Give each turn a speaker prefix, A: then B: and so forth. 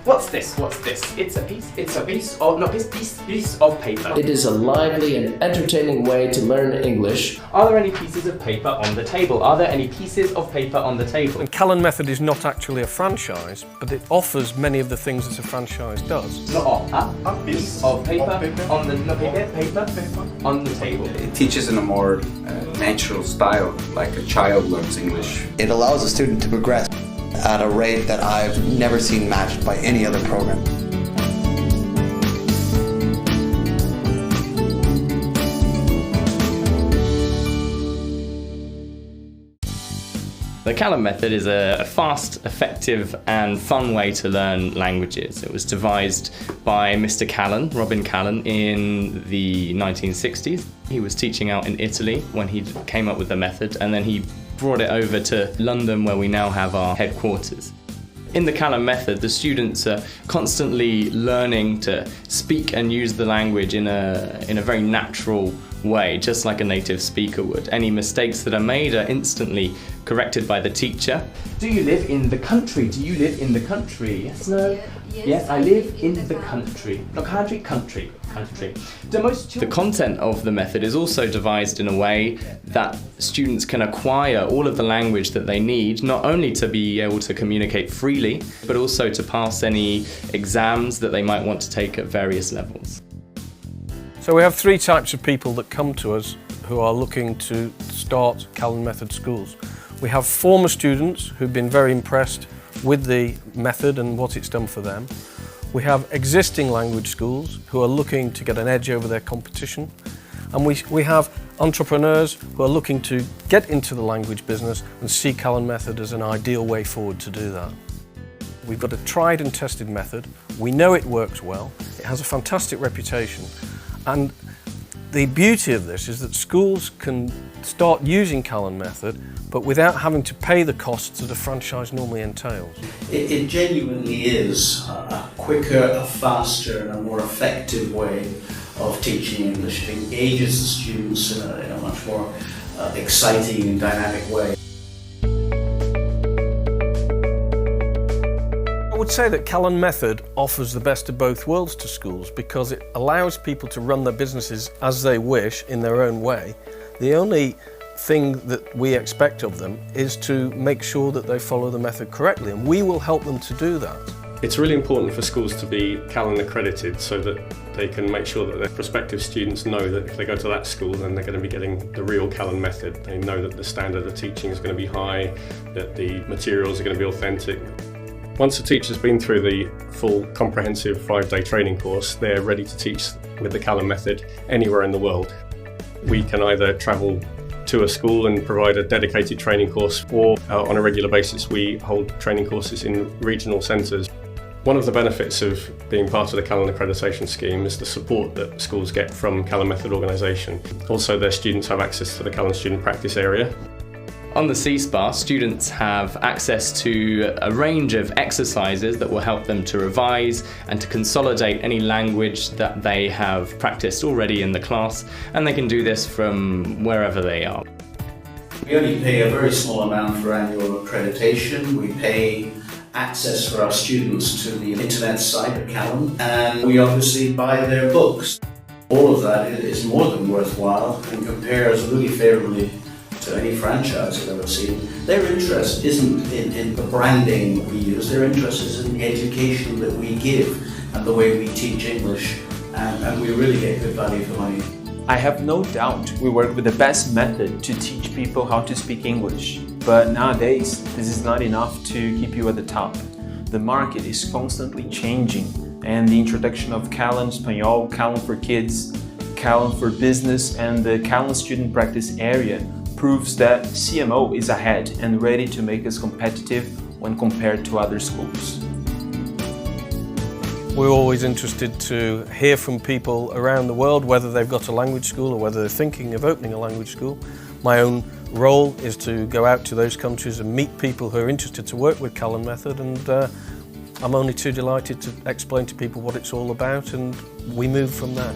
A: What's this? What's this? It's a piece of paper.
B: It is a lively and entertaining way to learn English.
A: Are there any pieces of paper on the table? Are there any pieces of paper on the table?
C: And Callan Method is not actually a franchise, but it offers many of the things that a franchise does.
A: Not a piece of paper on the paper on the table.
D: It teaches in a more natural style, like a child learns English.
E: It allows a student to progress at a rate that I've never seen matched by any other program.
F: The Callan Method is a fast, effective and fun way to learn languages. It was devised by Mr. Callan, Robin Callan, in the 1960s. He was teaching out in Italy when he came up with the method, and then he brought it over to London, where we now have our headquarters. In the Callan Method, the students are constantly learning to speak and use the language in a very natural way, just like a native speaker would. Any mistakes that are made are instantly corrected by the teacher.
A: Do you live in the country? Do you live in the country? Yes, no? Yes, I live in the country. No, country.
F: The content of the method is also devised in a way that students can acquire all of the language that they need, not only to be able to communicate freely, but also to pass any exams that they might want to take at various levels.
C: So we have three types of people that come to us who are looking to start Callan Method schools. We have former students who've been very impressed with the method and what it's done for them. We have existing language schools who are looking to get an edge over their competition. And we have entrepreneurs who are looking to get into the language business and see Callan Method as an ideal way forward to do that. We've got a tried and tested method. We know it works well. It has a fantastic reputation. And the beauty of this is that schools can start using Callan Method, but without having to pay the costs that a franchise normally entails.
G: It genuinely is a quicker, a faster and a more effective way of teaching English. It engages the students in a much more exciting and dynamic way.
C: I would say that Callan Method offers the best of both worlds to schools because it allows people to run their businesses as they wish in their own way. The only thing that we expect of them is to make sure that they follow the method correctly, and we will help them to do that.
H: It's really important for schools to be Callan accredited so that they can make sure that their prospective students know that if they go to that school then they're going to be getting the real Callan Method. They know that the standard of teaching is going to be high, that the materials are going to be authentic. Once a teacher's been through the full comprehensive 5-day training course, they're ready to teach with the Callan Method anywhere in the world. We can either travel to a school and provide a dedicated training course, or on a regular basis we hold training courses in regional centres. One of the benefits of being part of the Callan accreditation scheme is the support that schools get from Callan Method organisation. Also, their students have access to the Callan Student Practice Area.
F: On the C-SPA, students have access to a range of exercises that will help them to revise and to consolidate any language that they have practiced already in the class, and they can do this from wherever they are.
G: We only pay a very small amount for annual accreditation. We pay access for our students to the internet site at Callan, and we obviously buy their books. All of that is more than worthwhile and compares really favourably to any franchise I've ever seen. Their interest isn't in the branding we use, their interest is in the education that we give and the way we teach English, and we really get good value for money.
I: I have no doubt we work with the best method to teach people how to speak English, but nowadays this is not enough to keep you at the top. The market is constantly changing, and the introduction of Callan Espanhol, Callan for Kids, Callan for Business and the Callan Student Practice Area proves that CMO is ahead and ready to make us competitive when compared to other schools.
C: We're always interested to hear from people around the world, whether they've got a language school or whether they're thinking of opening a language school. My own role is to go out to those countries and meet people who are interested to work with Callan Method, and I'm only too delighted to explain to people what it's all about, and we move from there.